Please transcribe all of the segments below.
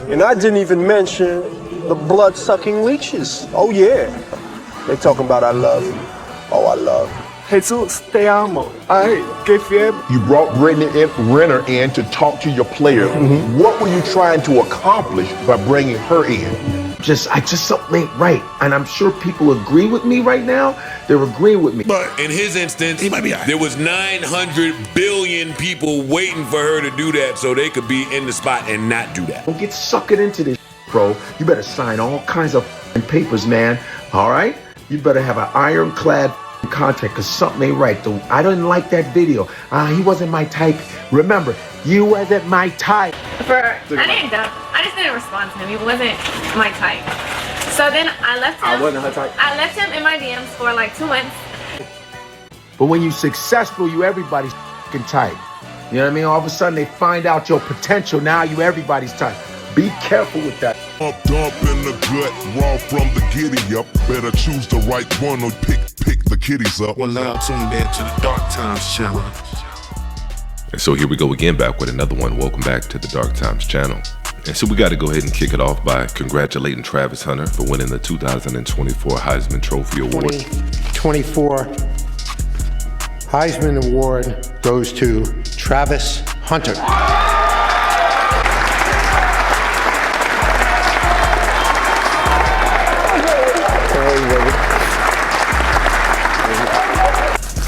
And I didn't even mention the blood-sucking leeches. Oh, yeah. They talking about I love you. Oh, I love you. Jesus, te amo. Ay, qué fiebre. You brought Renner in to talk to your player. Mm-hmm. What were you trying to accomplish by bringing her in? Something ain't right. And I'm sure people agree with me right now. They're agreeing with me. But in his instance, he might be there was 900 billion people waiting for her to do that so they could be in the spot and not do that. Don't get suckered into this, bro. You better sign all kinds of papers, man. All right? You better have an ironclad contract because something ain't right. I didn't like that video. He wasn't my type. Remember, you wasn't my type. I just didn't respond to him. He wasn't my type. So then I left him. I wasn't her type. I left him in my DMs for like 2 months. But when you're successful, you everybody's type. You know what I mean? All of a sudden they find out your potential. Now you everybody's type. Be careful with that. Dump in the gut, raw from the giddy up. Better choose the right one or pick the kiddies up. Well, now tuned in to the Dark Times channel. And so here we go again, back with another one. Welcome back to the Dark Times channel. And so we got to go ahead and kick it off by congratulating Travis Hunter for winning the 2024 Heisman Trophy Award. 2024 Heisman Award goes to Travis Hunter.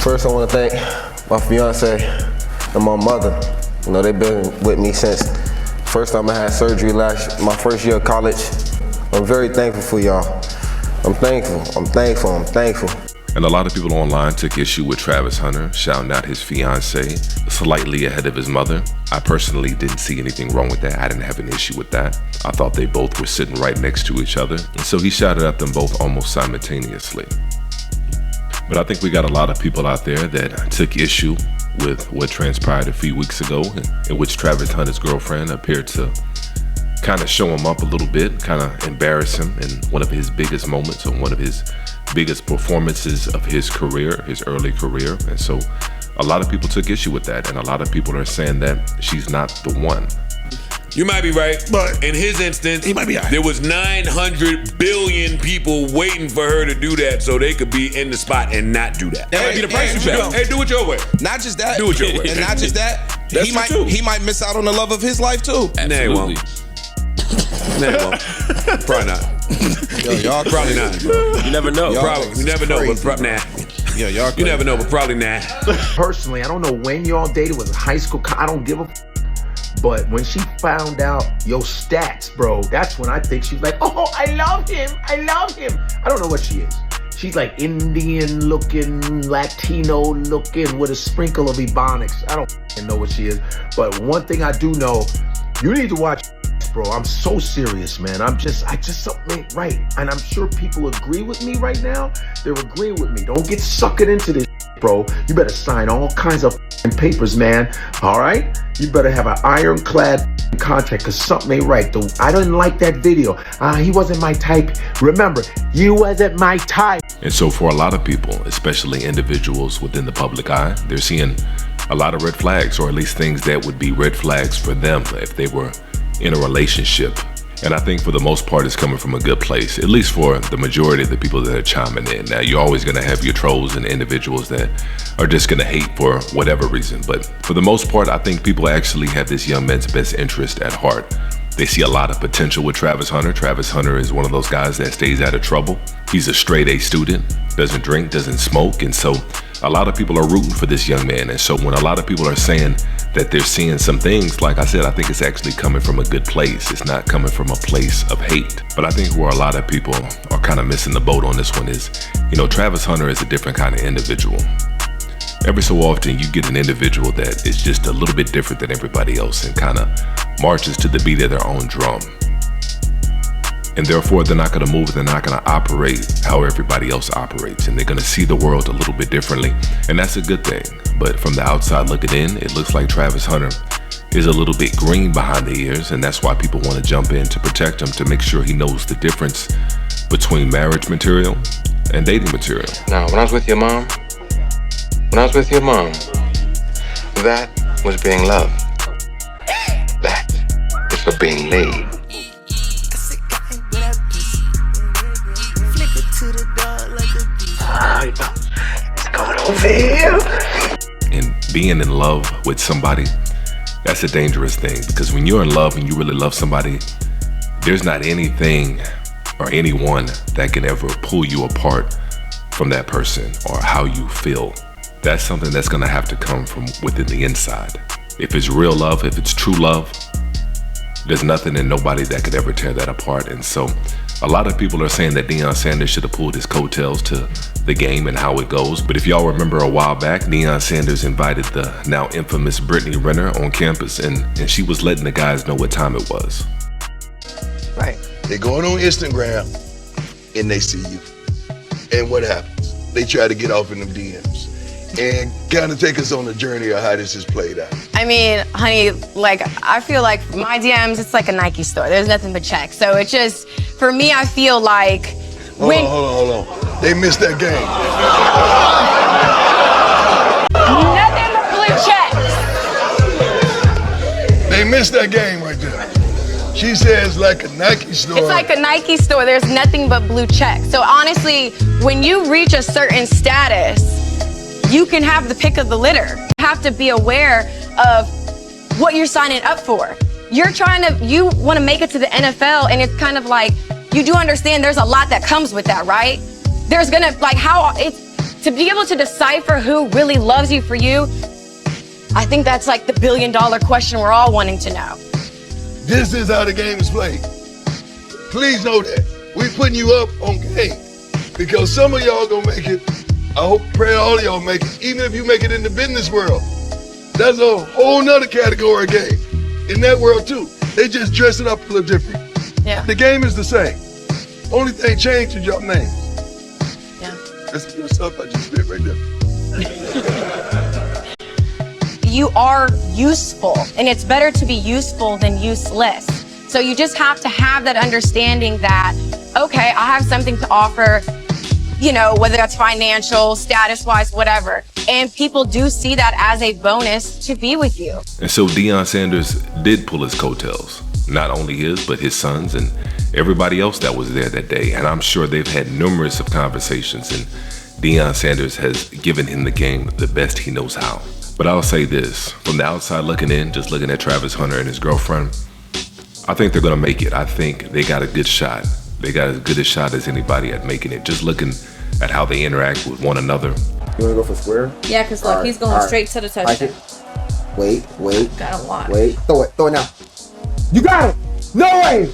First, I want to thank my fiance and my mother. You know, they've been with me since first time I had surgery my first year of college. I'm very thankful for y'all. I'm thankful. And a lot of people online took issue with Travis Hunter shouting out his fiance slightly ahead of his mother. I personally didn't see anything wrong with that. I didn't have an issue with that. I thought they both were sitting right next to each other. And so he shouted at them both almost simultaneously. But I think we got a lot of people out there that took issue with what transpired a few weeks ago, in which Travis Hunter's girlfriend appeared to kind of show him up a little bit, kind of embarrass him in one of his biggest moments or one of his biggest performances of his career, his early career. And so a lot of people took issue with that, and a lot of people are saying that she's not the one. You might be right, but in his instance, he might be right. There was 900 billion people waiting for her to do that so they could be in the spot and not do that. That might be the price you pay. Hey, do it your way. Not just that. Do it your way. And not just that, he might miss out on the love of his life too. Nah, he won't. Nah, he won't. Probably not. Yo, y'all probably not. You never know. Probably. You never know, but probably nah. Yo, y'all you never know, but probably nah. Personally, I don't know when y'all dated. Was it high school? I don't give a But when she found out your stats, bro, that's when I think she's like, oh, I love him. I don't know what she is. She's like Indian looking, Latino looking with a sprinkle of Ebonics. I don't know what she is. But one thing I do know, you need to watch, bro. I'm so serious, man. I just something ain't right. And I'm sure people agree with me right now. They're agreeing with me. Don't get suckered into this, bro. You better sign all kinds of papers, man. All right? You better have an ironclad contract because something ain't right. I didn't like that video. He wasn't my type. Remember, you wasn't my type. And so for a lot of people, especially individuals within the public eye, they're seeing a lot of red flags, or at least things that would be red flags for them if they were in a relationship. And I think for the most part, it's coming from a good place, at least for the majority of the people that are chiming in. Now, you're always going to have your trolls and individuals that are just going to hate for whatever reason. But for the most part, I think people actually have this young man's best interest at heart. They see a lot of potential with Travis Hunter. Travis Hunter is one of those guys that stays out of trouble. He's a straight A student, doesn't drink, doesn't smoke. And so a lot of people are rooting for this young man. And so when a lot of people are saying that they're seeing some things, like I said, I think it's actually coming from a good place. It's not coming from a place of hate. But I think where a lot of people are kind of missing the boat on this one is, you know, Travis Hunter is a different kind of individual. Every so often you get an individual that is just a little bit different than everybody else and kind of marches to the beat of their own drum. And therefore they're not going to move, they're not going to operate how everybody else operates, and they're going to see the world a little bit differently, and that's a good thing. But from the outside looking in, it looks like Travis Hunter is a little bit green behind the ears, and that's why people want to jump in to protect him, to make sure he knows the difference between marriage material and dating material. Now, when I was with your mom, that was being loved. That is for being laid. being in love with somebody, that's a dangerous thing, because when you're in love and you really love somebody, there's not anything or anyone that can ever pull you apart from that person or how you feel. That's something that's gonna have to come from within the inside. If it's real love, if it's true love, there's nothing and nobody that could ever tear that apart. And so a lot of people are saying that Deion Sanders should have pulled his coattails to the game and how it goes. But if y'all remember a while back, Deion Sanders invited the now infamous Brittany Renner on campus, and she was letting the guys know what time it was. Right. They going on Instagram and they see you. And what happens? They try to get off in them DMs and kind of take us on the journey of how this is played out. I mean, honey, like, I feel like my DMs, it's like a Nike store. There's nothing but checks. So it just, for me, I feel like Hold on. They missed that game. Nothing but blue checks. They missed that game right there. She says like a Nike store. It's like a Nike store. There's nothing but blue checks. So honestly, when you reach a certain status, you can have the pick of the litter. You have to be aware of what you're signing up for. You want to make it to the NFL, and it's kind of like, you do understand there's a lot that comes with that, right? There's gonna, like, to be able to decipher who really loves you for you, I think that's like the $1 billion question we're all wanting to know. This is how the game is played. Please know that. We putting you up on game because some of y'all gonna make it. I hope, pray all of y'all make it, even if you make it in the business world. That's a whole nother category of game. In that world too. They just dress it up a little different. Yeah. The game is the same. Only thing changed is your name. Yeah. That's the stuff I just did right there. You are useful, and it's better to be useful than useless. So you just have to have that understanding that, okay, I have something to offer, whether that's financial, status-wise, whatever. And people do see that as a bonus to be with you. And so Deion Sanders did pull his coattails. Not only his, but his sons and everybody else that was there that day. And I'm sure they've had numerous of conversations, and Deion Sanders has given him the game the best he knows how. But I'll say this, from the outside looking in, just looking at Travis Hunter and his girlfriend, I think they're gonna make it. I think they got a good shot. They got as good a shot as anybody at making it. Just looking at how they interact with one another. You wanna go for square? Yeah, because look, he's going straight to the touchdown. Wait. Got a lot. Wait, throw it now. You got it! No way!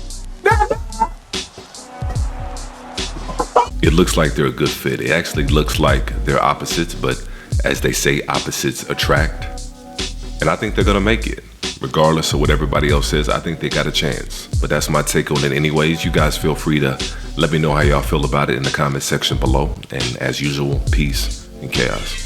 It looks like they're a good fit. It actually looks like they're opposites, but as they say, opposites attract. And I think they're gonna make it. Regardless of what everybody else says, I think they got a chance. But that's my take on it anyways. You guys feel free to let me know how y'all feel about it in the comment section below. And as usual, peace and chaos.